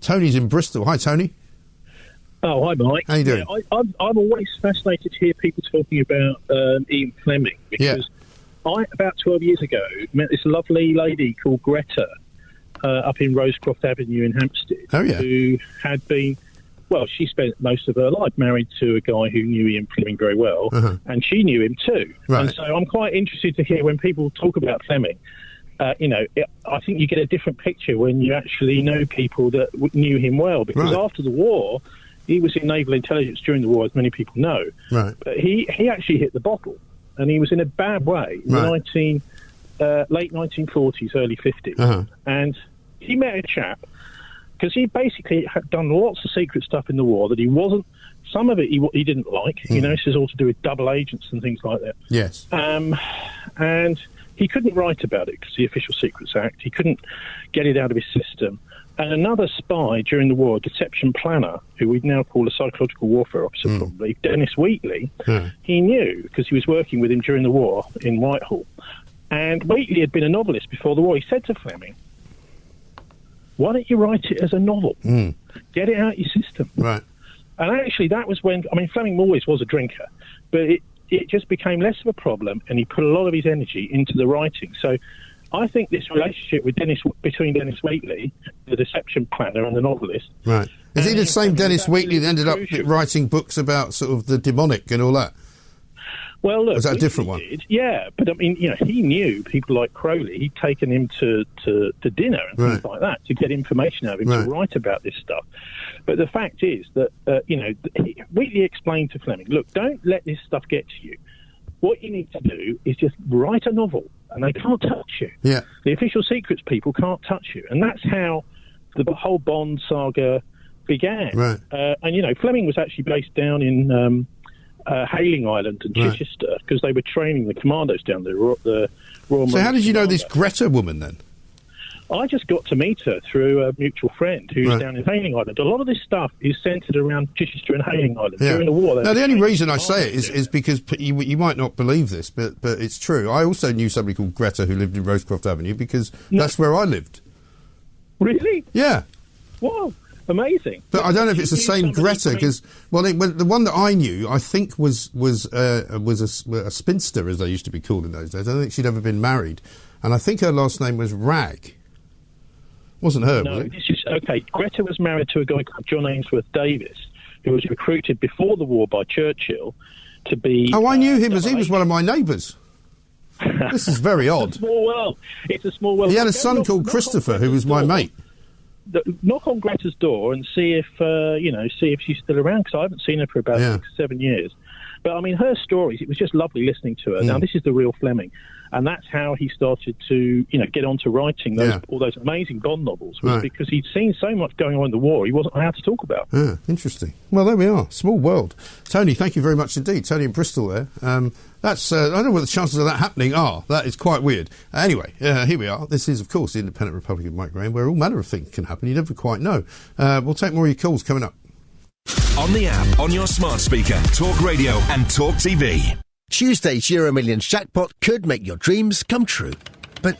Tony's in Bristol. Hi, Tony. Oh, hi, Mike. How you doing? Yeah, I'm always fascinated to hear people talking about Ian Fleming, because about 12 years ago, met this lovely lady called Greta up in Rosecroft Avenue in Hampstead, who had been, well, she spent most of her life married to a guy who knew Ian Fleming very well, and she knew him too. Right. And so I'm quite interested to hear when people talk about Fleming. I think you get a different picture when you actually know people that knew him well, because after the war, he was in naval intelligence during the war, as many people know. Right. But he actually hit the bottle, and he was in a bad way in the late 1940s, early 50s. And he met a chap, because he basically had done lots of secret stuff in the war that he wasn't, some of it he didn't like. This is all to do with double agents and things like that. Yes. And he couldn't write about it because the Official Secrets Act. He couldn't get it out of his system. And another spy during the war, a deception planner, who we'd now call a psychological warfare officer probably, Dennis Wheatley, he knew because he was working with him during the war in Whitehall. And Wheatley had been a novelist before the war. He said to Fleming, why don't you write it as a novel? Get it out of your system. Right. And actually that was when, Fleming always was a drinker, but it just became less of a problem, and he put a lot of his energy into the writing. So I think this relationship between Dennis Wheatley, the deception planner, and the novelist... Right. Is he the same Dennis Wheatley that ended up writing books about sort of the demonic and all that? Well, look... Was that a different one? Yeah, but he knew people like Crowley. He'd taken him to dinner and things like that to get information out of him to write about this stuff. But the fact is that, Wheatley explained to Fleming, look, don't let this stuff get to you. What you need to do is just write a novel, and they can't touch you. Yeah. The Official Secrets people can't touch you. And that's how the whole Bond saga began. Right. And Fleming was actually based down in Hayling Island and Chichester, because they were training the commandos down there, the Royal So how did you know this Greta woman, then? I just got to meet her through a mutual friend who's down in Hayling Island. A lot of this stuff is centred around Chichester and Hayling Island during the war. Now, the only reason I say it is because you might not believe this, but it's true. I also knew somebody called Greta who lived in Rosecroft Avenue, because that's where I lived. Really? Yeah. Wow. Amazing. But I don't know if it's the same Greta, because the one that I knew, I think was a spinster, as they used to be called in those days. I don't think she'd ever been married, and I think her last name was Rag. Wasn't her, was it? Greta was married to a guy called John Ainsworth-Davis, who was recruited before the war by Churchill to be... Oh, I knew him, as he was one of my neighbours. This is very odd. It's a small world. It's a small world. He had a son called Christopher, who was my mate. Knock on Greta's door and see if she's still around, because I haven't seen her for about 6 or 7 years. But her stories, it was just lovely listening to her. Now, this is the real Fleming, and that's how he started to get onto writing all those amazing Bond novels, was because he'd seen so much going on in the war he wasn't allowed to talk about. Interesting. Well, there we are. Small world. Tony, thank you very much indeed. Tony in Bristol there. That's I don't know what the chances of that happening are. That is quite weird. Anyway, here we are. This is, of course, the Independent Republic of Mike Graham, where all manner of things can happen. You never quite know. We'll take more of your calls coming up. On the app, on your smart speaker, Talk Radio and Talk TV. Tuesday's Euro Millions jackpot could make your dreams come true. But